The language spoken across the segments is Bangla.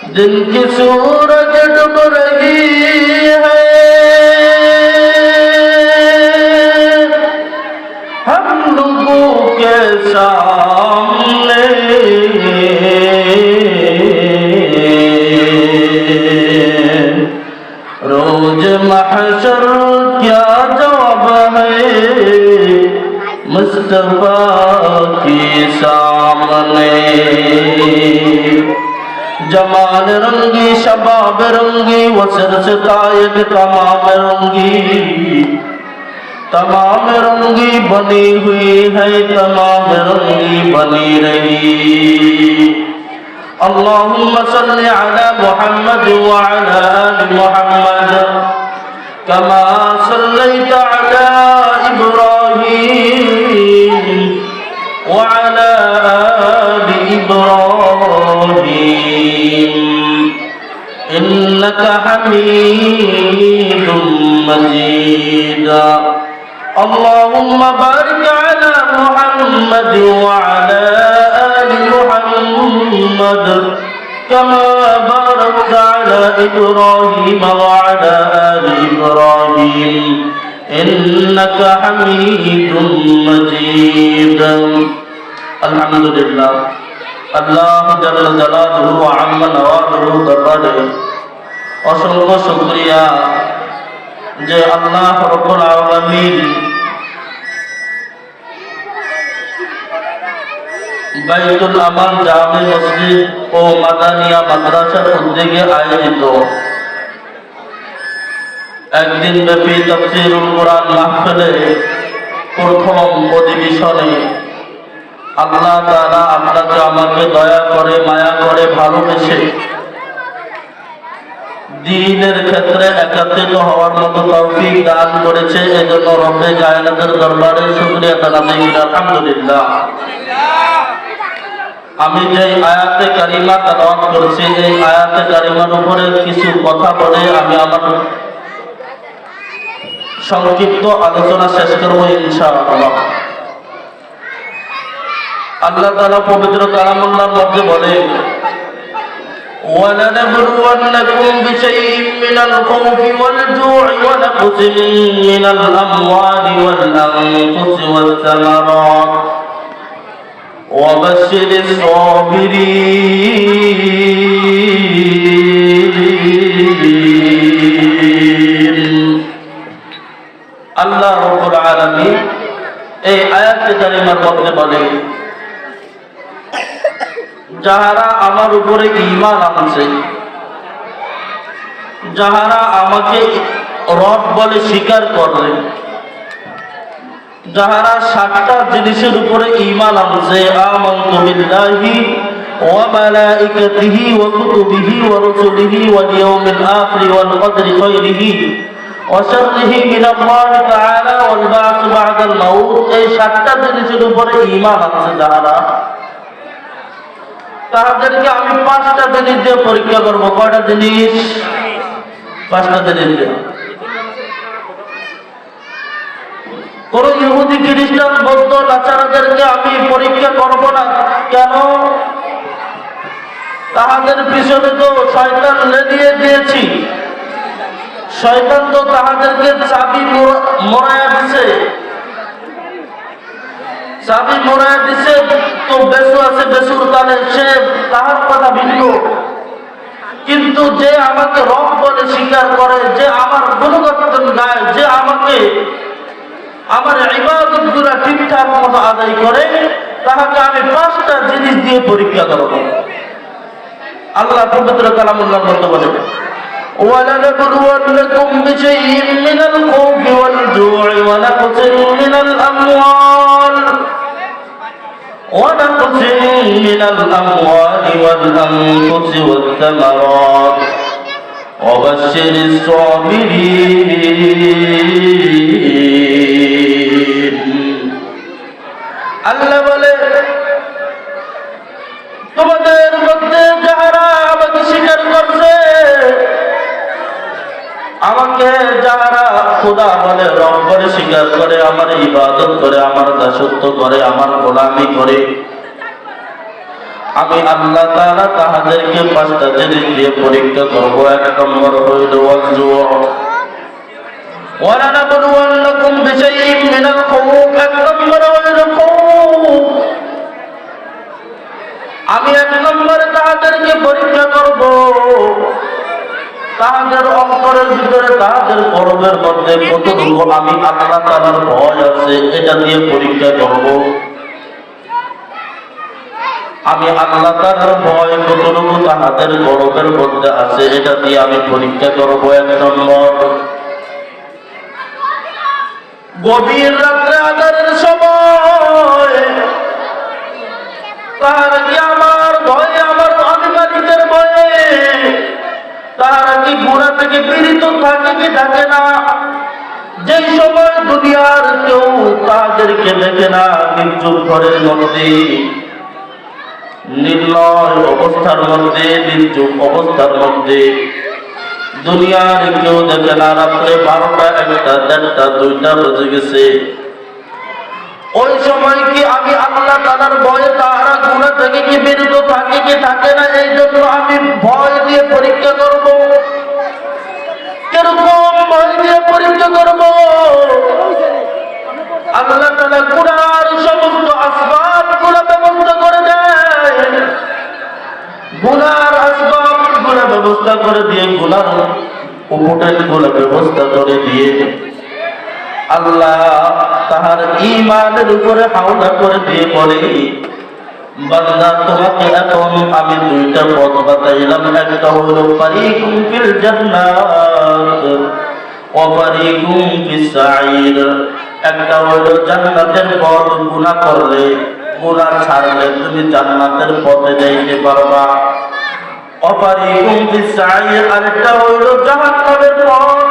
दिन की सूरज डूब रही है, हम लोगों के सामने रोज महशर क्या जवाब है मुस्तफा के सामने। जमाल रंगी शबाब रंगी वसर सतायत तमाम रंगी बनी हुई है, तमाम रंगी बनी रही। अल्लाहुम्मा सल्लि अला मुहम्मद व अला आलि मुहम्मद कमा सल्लैता अला इब्राहीम व अला आलि इब्राहीम इन्नका हमीदुम मजीद। अल्लाहुम्मा बारिक अला मुहम्मद व अला आलि मुहम्मद कमा बारकता अला इब्राहीम व अला आलि इब्राहीम इन्नका हमीदुम मजीद। अल्हम्दुलिल्लाह, अल्लाह जल्ल जलालुहु व अम्मा नवालुहु दरबारे असंख्य शुक्रिया যে আল্লাহ রব্বুল আলামিন বাইতুল আমান জামে মসজিদ ও মাদানিয়া মাদ্রাসার উদ্যোগে আয়োজিত একদিন ব্যাপী তাফসীরুল কুরআন মাহফিলে প্রথম অধিবেশনে আল্লাহ তাআলা আপনাকে আমাকে দয়া করে মায়া করে ভালোবেসে দ্বীনের ক্ষেত্রে একত্রিত হওয়ার মতো তৌফিক দান করেছে। এজন্য রব্বে কায়নাতের দরবারে শুকরিয়া জানাই আলহামদুলিল্লাহ। আমি যে আয়াতে কারিমা তেলাওয়াত করেছি এই আয়াতে কারিমার উপরে কিছু কথা বলে আমি আমার সংক্ষিপ্ত আলোচনা শেষ করব ইনশাআল্লাহ। আল্লাহ তাআলা পবিত্র কালামুল্লাহর মধ্যে বলেন وَلَنَبْلُوَنَّكُمْ بِشَيْءٍ مِّنَ الْخَوْفِ وَالْجُوعِ وَنَقْصٍ مِّنَ الْأَمْوَالِ وَالْأَنفُسِ وَالثَّمَرَاتِ وَبَشِّرِ الصَّابِرِينَ। আল্লাহ রাব্বুল আলামিন এই আয়াতে কারিমার মধ্যে বলেন যাহারা আমার উপরে ঈমান আনছে, যাহারা আমাকে রব বলে স্বীকার করে, যাহারা 7টা জিনিসের উপরে ঈমান আনছে আমানতু বিল্লাহি ওয়া মালাইকাতিহি ওয়া কুতুবিহি ওয়া রুসুলিহি ওয়াল ইয়াউমিল আখির ওয়াল কদরি খায়রিহি ওয়া শাররিহি মিনাল্লাহি তাআলা ওয়াল বা'স বা'দাল মাউত। এই 7টা জিনিসের উপরে ঈমান আনছে যাহারা, তাদেরকে আমি 5টা জিনিস দিয়ে পরীক্ষা করব। কয়টা জিনিস? 5টা জিনিস দিয়ে। কোন ইহুদি খ্রিস্টান বৌদ্ধ নাচারাদেরকে আমি পরীক্ষা করব না। কেন? তাহাদের পিছনে তো শয়তান লেলিয়ে দিয়েছি। শয়তান তো তাহাদেরকে চাবি মোড়ায়া দিছে, চাবি মোড়ায়া দিছে। তো বেসু আছে, বেসুর তালে সে তাহার কথা ভিন্ন। কিন্তু যে আমাকে রব বলে স্বীকার করে, যে আমার গুণগান গায়, যে আমাকে আমার ইবাদতগুলো ঠিকঠাক মতো আদায় করে, তাহাকে আমি 5টা জিনিস দিয়ে পরীক্ষা করব। আল্লাহ পবিত্র কালামুল্লাহর মধ্যে বলেন وَلَنَبْلُوَنَّكُمْ بِشَيْءٍ مِّنَ الْخَوْفِ وَالْجُوعِ وَنَقْصٍ مِّنَ الْأَمْوَالِ وَالْأَنفُسِ وَالثَّمَرَاتِ وَبَشِّرِ الصَّابِرِينَ। আল্লাহ বলে তোমাদের মধ্যে যারা আমাকে স্বীকার করছে, আমাকে যারা খোদা বলে রব বলে স্বীকার করে, আমার ইবাদত করে, আমার দাসত্ব করে, আমার গোলামি করে, আমি আল্লাহ তাআলা তাহাদেরকে 5টা জিনিস দিয়ে পরীক্ষা করব। 1 নম্বর হইল ওয়াজু ওয়ালানাবলুওয়ান্নাকুম বিশাইইন মিনাল খাউফ। 1 নম্বর হইল খাউফ। আমি 1 নম্বরে তাহাদেরকে পরীক্ষা করব, তাহাদের অন্তরের ভিতরে তাহাদের কর্মের মধ্যে কতটুকু আমি আল্লাহ তাআলার ভয় আছে এটা দিয়ে পরীক্ষা করব। আমি আল্লাহ তাআলার ভয় কতটুকু তাহাদের কর্মের মধ্যে আছে এটা দিয়ে আমি পরীক্ষা করব। 1 নম্বর। গভীর রাত্রে আঁধারের সময় তাহারা কি আমার ভয়ে, আমার অভিমানীদের ভয়ে তাহারা কি গুনাহ থেকে পীড়িত থাকে কি থাকে না? যেই সময় দুনিয়ার কেউ তাদেরকে দেখে না, নির্জুম ঘরের মধ্যে, নির্লয় অবস্থার মধ্যে, নির্জুম অবস্থার মধ্যে, দুনিয়ার কেউ দেখে না, রাত্রে 12টা 1টা 1:30টা 2টা বেজে গেছে, ওই সময় কি আমি আল্লাহ তাআলার ভয়ে তাহারা গুনাহ থেকে কি বিরত থাকে কি থাকে না? এই জন্য আমি ভয় দিয়ে পরীক্ষা করব। কিরকম ভয় দিয়ে পরীক্ষা করব? আল্লাহ তাআলা গুনার সমস্ত আসবাব গুলো ব্যবস্থা করে দেয়, গুনার আসবাব গুলো ব্যবস্থা করে দিয়ে, গুনার উপটেল গুলো ব্যবস্থা করে দিয়ে আল্লাহ তাহার ঈমানের উপরে হাওলা করে দিয়ে বলে, বান্দা তোমাকে এখন আমি 2টা পথ বাতাইলাম। একটা হলো ফারিকুম ফিল জান্নাত ওয়া ফারিকুম ফিস সাঈর। একটা হলো জান্নাতের পথ, গুনাহ করলে, গুনাহ ছাড়লে তুমি জান্নাতের পথে যাইতে পারবা। ওয়া ফারিকুম ফিস সাঈর, আরেকটা হলো জাহান্নামের পথ।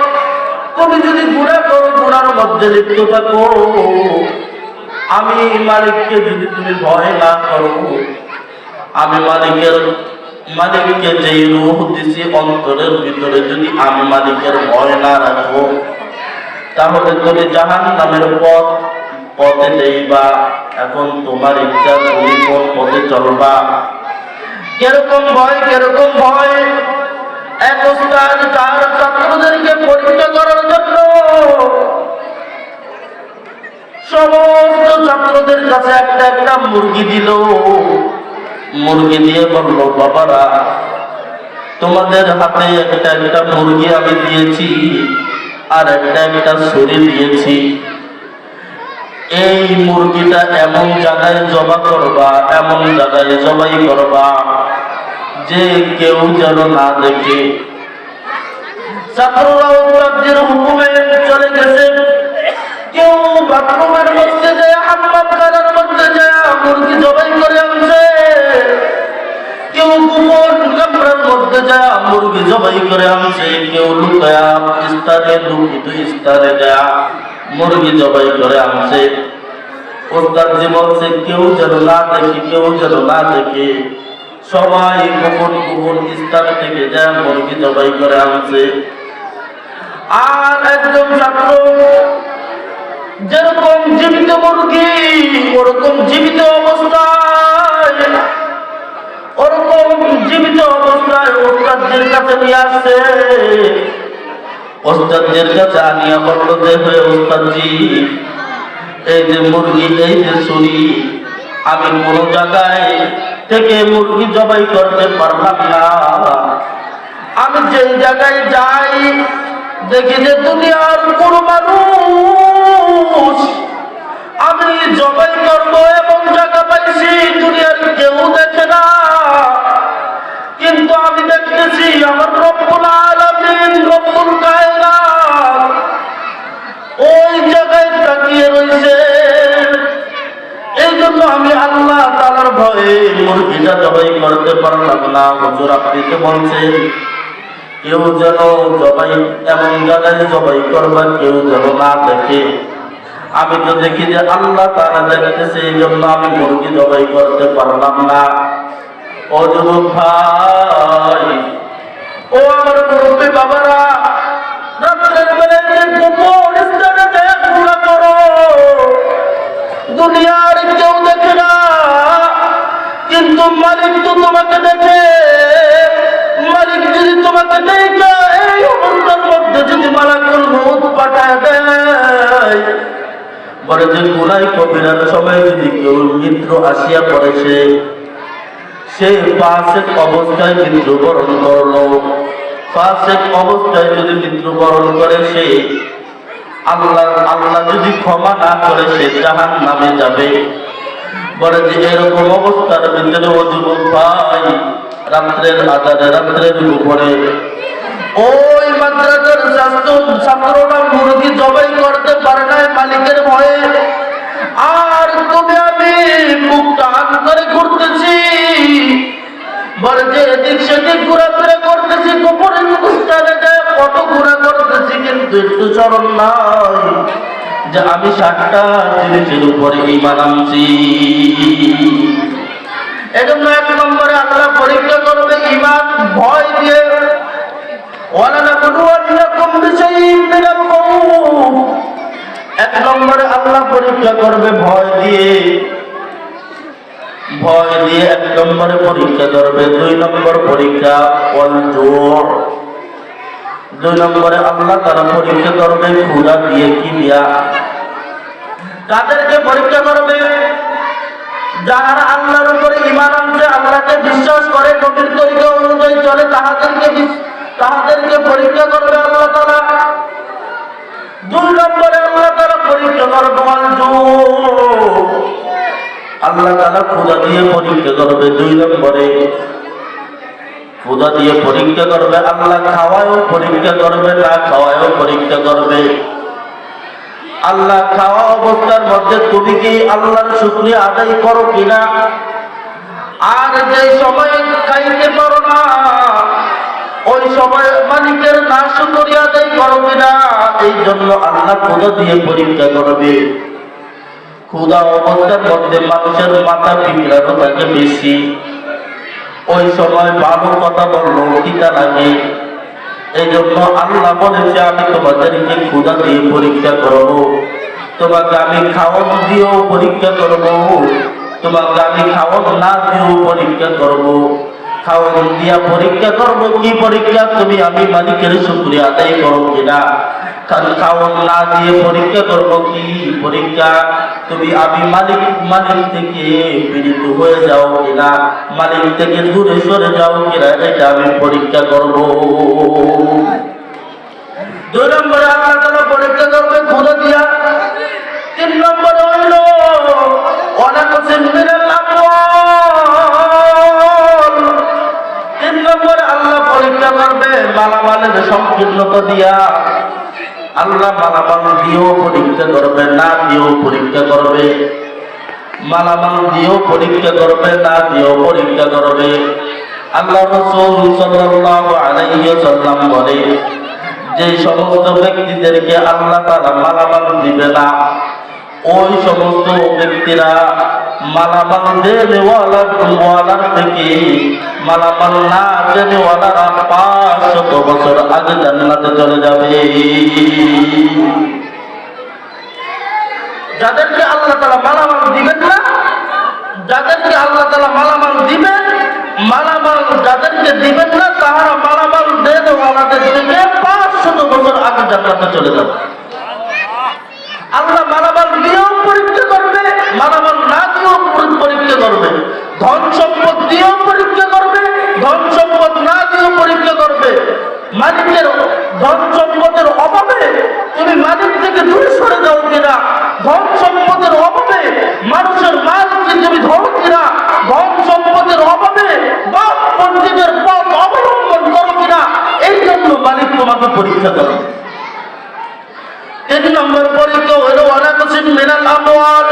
তুমি যদি গুনাহ করো, গুনার মধ্যে লিপ্ত থাকো, আমি মালিককে যদি তুমি ভয় না করো, আমি মালিককে যেই রূহ দিছি অন্তরের ভিতরে যদি আমি মালিকের ভয় না রাখবো, তাহলে তুমি জাহান্নামের পথে যাইবা। এখন তোমার ইচ্ছা, তুমি কোন পথে চলবা। কিরকম ভয়, কিরকম ভয়! এক ওস্তাদ তার ছাত্রদেরকে পরীক্ষা করার জন্য সমস্ত ছাত্রদের কাছে একটা একটা মুরগি দিল। মুরগি দিয়ে বলল, বাবারা তোমাদের হাতে একটা একটা মুরগি আমি দিয়েছি, আর একটা একটা ছুরি দিয়েছি। এই মুরগিটা এমন জায়গায় জবাই করবা, এমন জায়গায় জবাই করবা যে কেউ যেন না দেখে। ছাত্ররা ওস্তাদের হুকুমে চলে গেছে। কেউ বাথরুমের মধ্যে যায়, হাম্মাম খানার মধ্যে যায় মুরগি জবাই করে আনছে। কেউ গোপন কামরার মধ্যে যায় মুরগি জবাই করে আনছে। কেউ লুকায়া স্থানে, লুকিত স্থানে যায় মুরগি জবাই করে আনছে। ওস্তাদজি বলছে, কেউ যেন না দেখে, কেউ যেন না দেখে। সবাই গোপন গোপন স্থান থেকে যায় মুরগি জবাই করে আনছে। আর একজন ছাত্র যেরকম জীবিত মুরগি, ওরকম জীবিত অবস্থায়, ওরকম জীবিত অবস্থায় ওস্তাদের কাছে নিয়ে আসছে। ওস্তাদের কাছে আনিয়া বলল, দেখো ওস্তাদজি, এই যে মুরগি, এই যে ছুরি, আমি কোন জায়গায় থেকে মুরগি জবাই করতে পারলাম না। আমি যে জায়গায় যাই দেখি যে দুনিয়ার কোন মানুষ আমি জবাই করবো এবং জায়গা পাইছি, দুনিয়ার কেউ দেখে না। কিন্তু আমি দেখতেছি আমার রব্বুল আলামিন, রব্বুল কায়নাত ওই জায়গায় তাকিয়ে রয়েছে। এই জন্য আমি আল্লাহ তাআলার ভয়ে মুরগিটা জবাই করতে পারলাম না। হুজুর আপনি তো বলছেন কেউ যেন জবাই, এমন জায়গায় জবাই করবা কেউ যেন না দেখে। আমি তো দেখি যে আল্লাহ তাআলা দেখতেছে, এই জন্য আমি মুরগি জবাই করতে পারলাম না। ও যুবক ভাই, ও আমার মুরব্বী বাবারা, রাতের বেলায় গোপন স্থানে দেখা করো, দুনিয়ার কেউ দেখে না, কিন্তু মালিক তো তোমাকে দেখে, মালিক যদি তোমাকে দেখে এই অবস্থার মধ্যে যদি মালাকুল মউত পাঠায় দেয়, বলে যে গুনাহ কবিরার সময় যদি কেউ মৃত্যু আসিয়া পড়ে, সে ফাসিক অবস্থায় মৃত্যুবরণ করলো, ফাসিক অবস্থায় যদি মৃত্যুবরণ করে সে আল্লাহ যদি ক্ষমা না করে সে জাহান্নামে যাবে। বলে যে এরকম অবস্থার ভিতরে ও যুবক ভাই, রাত্রের আধারে রাত্রের উপরে ওই মাদ্রাসার ছাত্ররা মুরগি জবাই করতে পারে না মালিকের ভয়ে, আর তুমি আমি মুখ টান করে ঘুরতেছি, বলে যে এদিক সেদিক ঘোরাফেরা করতেছি, গোপনের অনুষ্ঠানে যায় কত ঘোরা করতেছি, কিন্তু একটু স্মরণ নাই যে আমি 7টা জিনিসের উপরে ঈমান আনছি। এজন্য 1 নম্বরে আল্লাহ পরীক্ষা করবে ঈমান ভয় দিয়ে। ওয়ালানাবলুওয়ান্নাকুম বিশাইইন মিনাল খাউফ, 1 নম্বরে আল্লাহ পরীক্ষা করবে ভয় দিয়ে, ভয় দিয়ে 1 নম্বরে পরীক্ষা করবে। 2 নম্বর পরীক্ষা ওয়াল জুর, 2 নম্বরে আল্লাহ তাআলা পরীক্ষা করবে ক্ষুধা দিয়ে, কি দিয়া? কাদেরকে পরীক্ষা করবে? যারা আল্লাহর উপরে ঈমান আনছে, আল্লাহকে বিশ্বাস করে, নবীর তরিকা অনুযায়ী চলে, তাহাদেরকে পরীক্ষা করবে আল্লাহ তাআলা। 2 নম্বরে আল্লাহ তাআলা পরীক্ষা করবে ওয়াল জুর, আল্লাহ তাআলা ক্ষুধা দিয়ে পরীক্ষা করবে। 2 নম্বরে ক্ষুধা দিয়ে পরীক্ষা করবে, আল্লাহ খাওয়ায়ও পরীক্ষা করবে, না খাওয়ায়ও পরীক্ষা করবে। আল্লাহ খাওয়া অবস্থার মধ্যে তুমি কি আল্লাহর শুকরিয়া আদায় করো কিনা, আর যে সময় খাইতে পারো না ওই সময় মালিকের না শুকরিয়া আদায় করো কিনা, এই জন্য আল্লাহ ক্ষুধা দিয়ে পরীক্ষা করবে। ক্ষুধা অবস্থার মধ্যে মানুষের মাথা পিঁপড়ানো থাকে বেশি, ওই সময় ভালো কথা বললো তিতা লাগে। এই জন্য আল্লাহ বলেছে আমি তোমাদেরকে ক্ষুধা দিয়ে পরীক্ষা করব, তোমাকে আমি খাওয়ান দিয়েও পরীক্ষা করব, তোমাকে আমি খাওয়ান না দিয়েও পরীক্ষা করব। খাওয়ান দিয়া পরীক্ষা করব কি পরীক্ষা? তুমি আমি মালিকের শুকরিয়া আদায় করো কিনা। খাওয়ান না দিয়ে পরীক্ষা করব কি পরীক্ষা? তুমি আমি মালিক থেকে বিরত হয়ে যাও কিনা, মালিক থেকে দূরে সরে যাও কিনা, এটা আমি পরীক্ষা করব। 2 নম্বরে আল্লাহ তাআলা পরীক্ষা করবে ক্ষুধা দিয়া। 3 নম্বরে হইল ওয়ানাকসিম মিনাল আমওয়াল, 3 নম্বরে আল্লাহ পরীক্ষা করবে মালামালের সংকীর্ণতা দিয়া। আল্লাহ মালামাল দিয়েও পরীক্ষা করবে, না দিয়েও পরীক্ষা করবে। মালামাল দিয়েও পরীক্ষা করবে, না দিয়েও পরীক্ষা করবে। আল্লাহ রাসূল সাল্লাল্লাহু আলাইহি ওয়াসাল্লাম বলে যে সমস্ত ব্যক্তিদেরকে আল্লাহ তাআলা মালামাল দিবে না, ওই সমস্ত ব্যক্তিরা মালামাল দেওয়ালার থেকে মালামাল না দেওয়ালারা 500 বছর আগে জান্নাতে চলে যাবে। যাদেরকে আল্লাহ তাআলা মালামাল দিবেন না, যাদেরকে আল্লাহ তাআলা মালামাল দিবেন, মালামাল যাদেরকে দিবেন না তারা মালামাল দেওয়ালাদের থেকে 500 বছর আগে জান্নাতে চলে যাবে। আল্লাহ মালামাল দিয়েও পরীক্ষা করবে, মালামাল না দিয়েও পরীক্ষা করবে। ধন সম্পদ দিয়েও পরীক্ষা করবে, ধন সম্পদ না দিয়েও পরীক্ষা করবে। মালিকের ধন সম্পদের অভাবে তুমি মালিক থেকে দূরে সরে যাও কিনা, ধন সম্পদের অভাবে মানুষের মালকে তুমি ধরো কিনা, ধন সম্পদের অভাবে বাপ পণ্ডিতের পথ অবলম্বন করো কিনা, এই জন্য মালিক তোমাকে পরীক্ষা করবে। 3 নম্বর পরীক্ষা হলো ওয়ানাকসিম মিনাল আমওয়াল,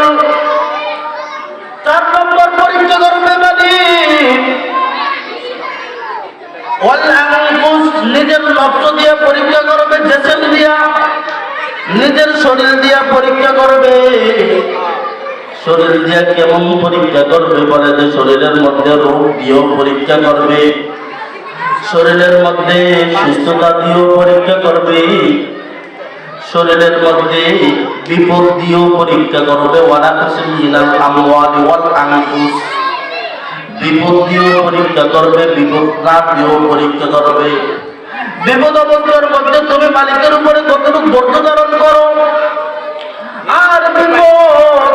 4 নম্বর পরীক্ষা করবে মালিক ওয়াল আনফুস, নিজের নফস দিয়ে পরীক্ষা করবে, জেসেল দিয়া, নিজের শরীর দিয়া পরীক্ষা করবে। শরীর দিয়া কেমন পরীক্ষা করবে? বলে যে শরীরের মধ্যে রোগ দিয়েও পরীক্ষা করবে, শরীরের মধ্যে সুস্থতা দিয়েও পরীক্ষা করবে, শরীরের মধ্যে বিপদ দিয়েও পরীক্ষা করবে। ওয়ানাকসিম মিনাল আমওয়ালি ওয়াল আনফুস, বিপদ দিয়েও পরীক্ষা করবে, বিপদ না দিয়েও পরীক্ষা করবে। বিপদ অবস্থার মধ্যে তুমি মালিকের উপরে কতটুকু ধৈর্য ধারণ করো, আর বিপদ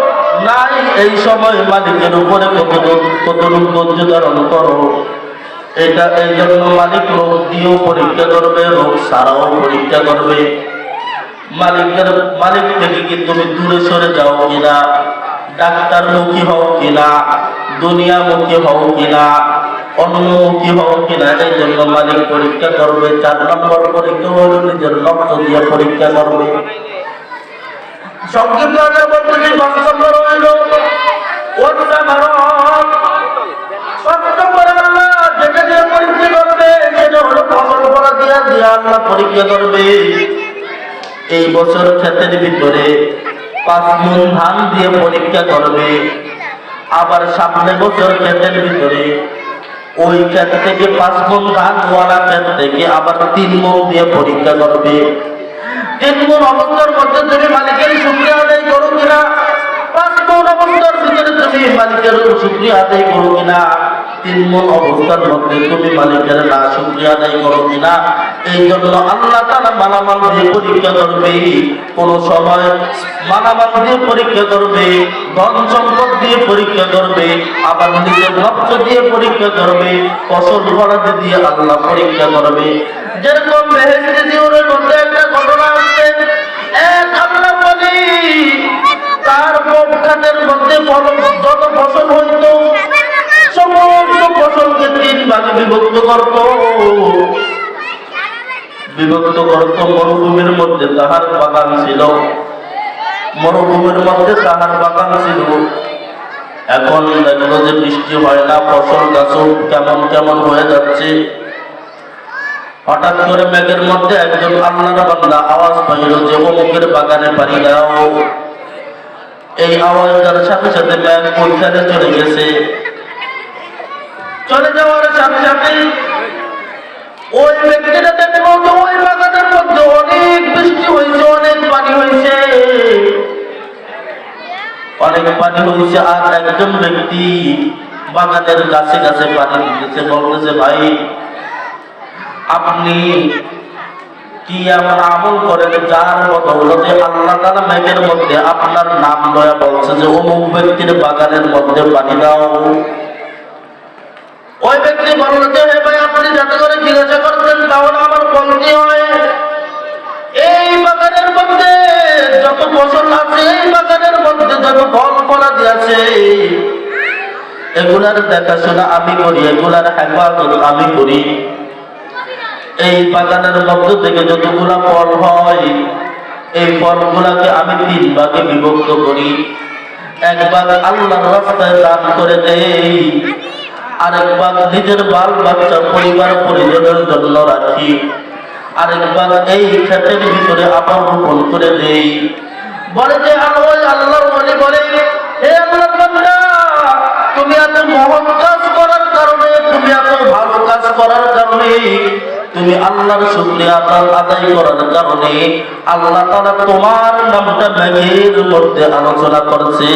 নাই এই সময় মালিকের উপরে কতটুকু ধৈর্য ধারণ করো। এটা এই জন্য মালিক রোগ দিয়েও পরীক্ষা করবে, রোগ ছাড়াও পরীক্ষা করবে। মালিক থেকে কি তুমি দূরে সরে যাও কিনা, ডাক্তার মুখী হও কিনা, দুনিয়া মুখী হও কিনা, অন্যমুখী হও কিনা, এই জন্য মালিক পরীক্ষা করবে। 4 নম্বর পরীক্ষা হল নিজের রক্ত দিয়ে পরীক্ষা করবে। সংক্ষিপ্ত আকার বলতে 5 নম্বর হইল যেটা দিয়ে পরীক্ষা করবে সেটা হলো ফসল ফলা দিয়ে আল্লাহ পরীক্ষা করবে। এই বছর ক্ষেতের ভিতরে 5 মণ ধান দিয়ে পরীক্ষা করবে, আবার সামনে বছর ক্ষেতের ভিতরে ওই ক্ষেত থেকে 5 মণ ধানওয়ালা ক্ষেত থেকে আবার 3 মণ দিয়ে পরীক্ষা করবে। 3 মণ অবস্থার মধ্যে তুমি মালিকের শুকরিয়া আদায় করো কিনা, 5 মণ অবস্থার ভিতরে তুমি মালিকের শুকরিয়া আদায় করো কিনা, 3 মণ অবস্থার মধ্যে তুমি মালিকের না শুকরিয়া আদায় করো কিনা। এই জন্য আল্লাহ তাআলা মালামাল দিয়ে পরীক্ষা করবে, কোন সময় মালামাল দিয়ে পরীক্ষা করবে, ধন সম্পদ দিয়ে পরীক্ষা করবে, আবার নিজের রক্ত দিয়ে পরীক্ষা করবে, ফসল ফলাদি দিয়ে আল্লাহ পরীক্ষা করবে। যেরকম বেহেশতে জীবনের মধ্যে একটা ঘটনা আছে, এক আল্লাহ বলি তার পক্ষাতের মধ্যে যত ফসল হইত সমস্ত ফসলকে 3 ভাগে বিভক্ত করত। মরুভূমির মধ্যে তাহার বাগান ছিল, মরুভূমির মধ্যে তাহার বাগান ছিল। এখন দেখলো যে বৃষ্টি হয় না, ফসল গাছও কেমন কেমন হয়ে যাচ্ছে। হঠাৎ করে মেঘের মধ্যে একজন আল্লাহর বান্দা আওয়াজ পাইল যে অমুকের বাগানে পানি দাও। এই আওয়াজটার সাথে সাথে মেঘ ওইখানে চলে গেছে। চলে যাওয়ার সাথে সাথে ওই ব্যক্তিটা দেখলো যে ওই বাগানের মধ্যে অনেক বৃষ্টি হয়েছে, অনেক পানি হয়েছে, আর একজন ব্যক্তি বাগানের গাছে গাছে পানি দিতেছে, বলতেছে ভাই আপনি কি এমন আমল করেন যার বদৌলতে আল্লাহ তাআলা মেঘের মধ্যে আপনার নাম লয়া বলছে যে অমুক ব্যক্তির বাগানের মধ্যে পানি দাও। ওই ব্যক্তি বলল যে হে ভাই আপনি যাতে করে জিজ্ঞাসা করতেন তাহলে আমার বলতে হয়, এই বাগানের মধ্যে যত ফসল আছে, এই বাগানের মধ্যে যত ফল ফলাদি আছে, এগুলার দেখাশোনা আমি করি, এগুলার হেফাজত আমি করি। এই বাগানের মধ্য থেকে যতগুলা ফল হয় এই ফলগুলাকে আমি 3 ভাগে বিভক্ত করি। 1 ভাগ আল্লাহর রাস্তায় দান করে দেই, আরেক ভাগ নিজের বাল বাচ্চা পরিবার পরিজনের জন্য রাখি, আরেক ভাগ এই ক্ষেতের ভিতরে আবার রোপণ করে দেই। বলে যে আল্লাহর ওলি বলে হে আল্লাহর বান্দা তুমি এত মহৎ কাজ করার কারণে, তুমি এত ভালো কাজ করার কারণে, তুমি আল্লাহর শুকরিয়া আদায় করার কারণে আল্লাহ তাআলা তোমার নামটা মেঘের মধ্যে আলোচনা করছে।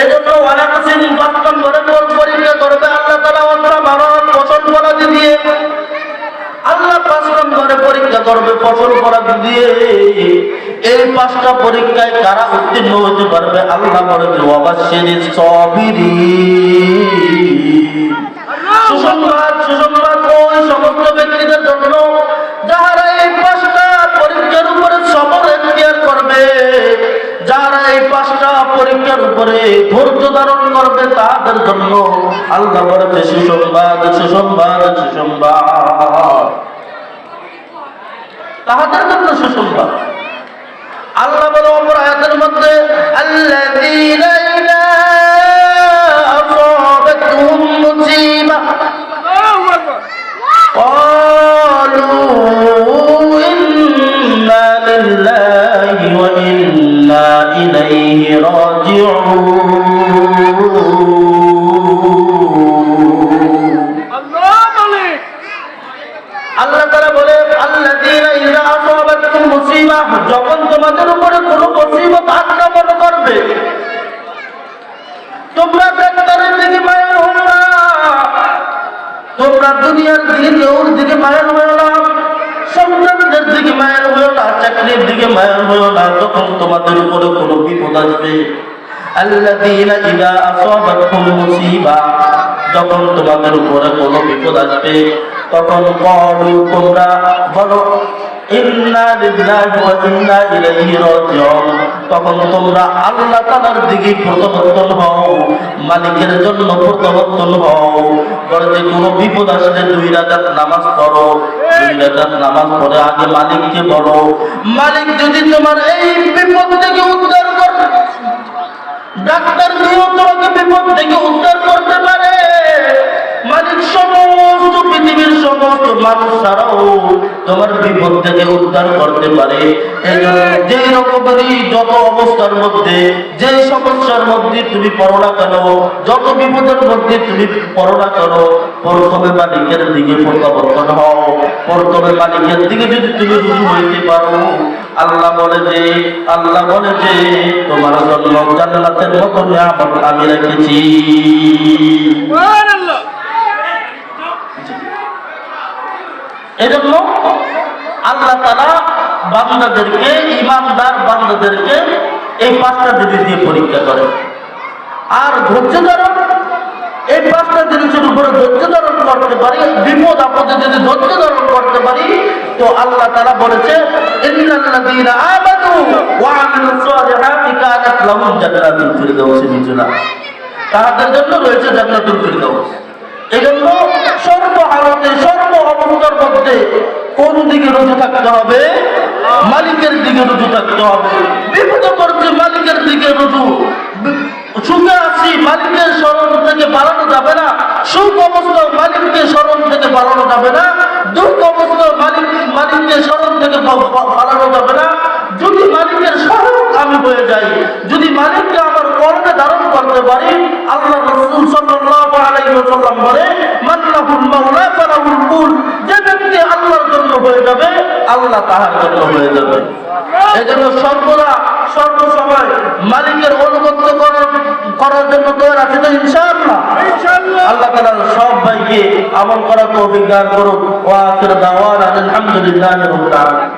এজন্য ওয়ালাকাসিন 5 নম্বরে পরীক্ষা করবে আল্লাহ তাআলা ওরা মানব ফসল ফলাদি দিয়ে। আল্লাহ 5 নম্বরে পরীক্ষা করবে ফসল ফলাদি দিয়ে। এই 5টা পরীক্ষায় কারা উত্তীর্ণ হতে পারবে আল্লাহ বলে যে ওয়াবাশশিরিস সাবিরিন। সুসংবাদ ওই সমস্ত ব্যক্তিদের জন্য যারা এই 5টা পরীক্ষার উপরে সবর এখতিয়ার করবে, যারা এই 5টা পরীক্ষার উপরে ধৈর্য ধারণ করবে তাদের জন্য আল্লাহ বলেছে সুসংবাদ, তাদের জন্য সুসংবাদ। আল্লাহ বলে অপর আয়াতের মধ্যে আল্লাযীনা ইযা আসাবাতহুম মুসিবা ক্বালু ইন্না লিল্লাহি ওয়া ইন্না ইলাইহি রাজিউন। আল্লাহ তাআলা বলে আল্লাযীনা ইযা আসাবাতহুম মুসিবা, যখন তোমাদের উপরে কোনো মুসিবত আক্রমণ করবে, তোমরা দুনিয়ার দিকে ওর দিকে মায়ের হয়েও না, সন্তানদের দিকে মায়ের হয়েও না, চাকরির দিকে মায়ের হয়েও না। যখন তোমাদের উপরে কোনো বিপদ আসবে, আল্লাযীনা ইযা আসাবাতহুম মুসিবা, যখন তোমাদের উপরে কোনো বিপদ আসবে তখন ক্বালু, তোমরা বলো ইন্না লিল্লাহি ওয়া ইন্না ইলাইহি রাজিউন, তখন তোমরা আল্লাহ তাআলার দিকে প্রত্যাবর্তন হও, মালিকের জন্য প্রত্যাবর্তন হও। বলে যে কোনো বিপদ আসলে 2 রাকাত নামাজ পড়ো, 2 রাকাত নামাজ পড়ে আগে মালিককে বলো। মালিক যদি তোমার এই বিপদ থেকে উদ্ধার করে, ডাক্তার দিয়েও তোমাকে বিপদ থেকে উদ্ধার করতে পারে, মালিক সমস্ত পৃথিবীর সমস্ত মানুষ ছাড়াও তোমার বিপদ থেকে উদ্ধার করতে পারে। এই জন্য যে রকমেরই যত অবস্থার মধ্যে, যে সমস্যার মধ্যে তুমি পড়ো না কেন, যত বিপদের মধ্যে তুমি পড়ো না কেন, প্রথমে মালিকের দিকে প্রত্যাবর্তন হও। প্রথমে মালিকের দিকে যদি তুমি রুজু হইতে পারো, আল্লাহ বলে যে তোমার জন্য জান্নাতের মতো নিয়ামত আমি রেখেছি। সুবহানাল্লাহ। এজন্য আল্লাহ তাআলা বান্দাদেরকে, ঈমানদার বান্দাদেরকে এই 5টা জিনিস দিয়ে পরীক্ষা করে। আর ধৈর্য ধারণ, এই 5টা জিনিসের উপরে ধৈর্য ধারণ করতে পারি, বিপদ আপদে যদি ধৈর্য ধারণ করতে পারি, তো আল্লাহ তাআলা বলেছে ইন্নাল্লাযীনা আমানু ওয়া আমিলুস সালিহাতি কানাত লাহুম জান্নাতুল ফিরদাউস নুজুলা, তাদের জন্য রয়েছে জান্নাতুল ফিরদাউস। এজন্য সর্বহালতে, সর্ব অবস্থার মধ্যে কোন দিকে রুজু থাকতে হবে? মালিকের দিকে রুজু থাকতে হবে। বিপদে পড়ছে মালিকের দিকে রুজু, সুখে আছি মালিকের স্মরণ থেকে বাড়ানো যাবে না, সুখ অবস্থা মালিককে স্মরণ থেকে বাড়ানো যাবে না, দুঃখ অবস্থা মালিককে স্মরণ থেকে বাড়ানো যাবে না। যদি মালিকের স্মরণ আমি হয়ে যাই, যদি মালিককে আমার কর্মে ধারণ করতে পারি, আল্লাহ রাসূল সাল্লাল্লাহু আলাইহি ওয়াসাল্লাম বলে মান লাহুল মাওলা ফালাহুল কুল, যে ব্যক্তি আল্লাহর জন্য হয়ে যাবে আল্লাহ তাহার জন্য হয়ে যাবে। এজন্য সর্বদা সর্বসময় মালিকের অনুগত্য করার জন্য তৈরি আছে তো ইনশাআল্লাহ। আল্লাহ তাআলা সব ভাইকে আমল করার তৌফিক দান করুন। ওয়া আখির দাওয়ানা আলহামদুলিল্লাহি রাব্বিল আলামিন।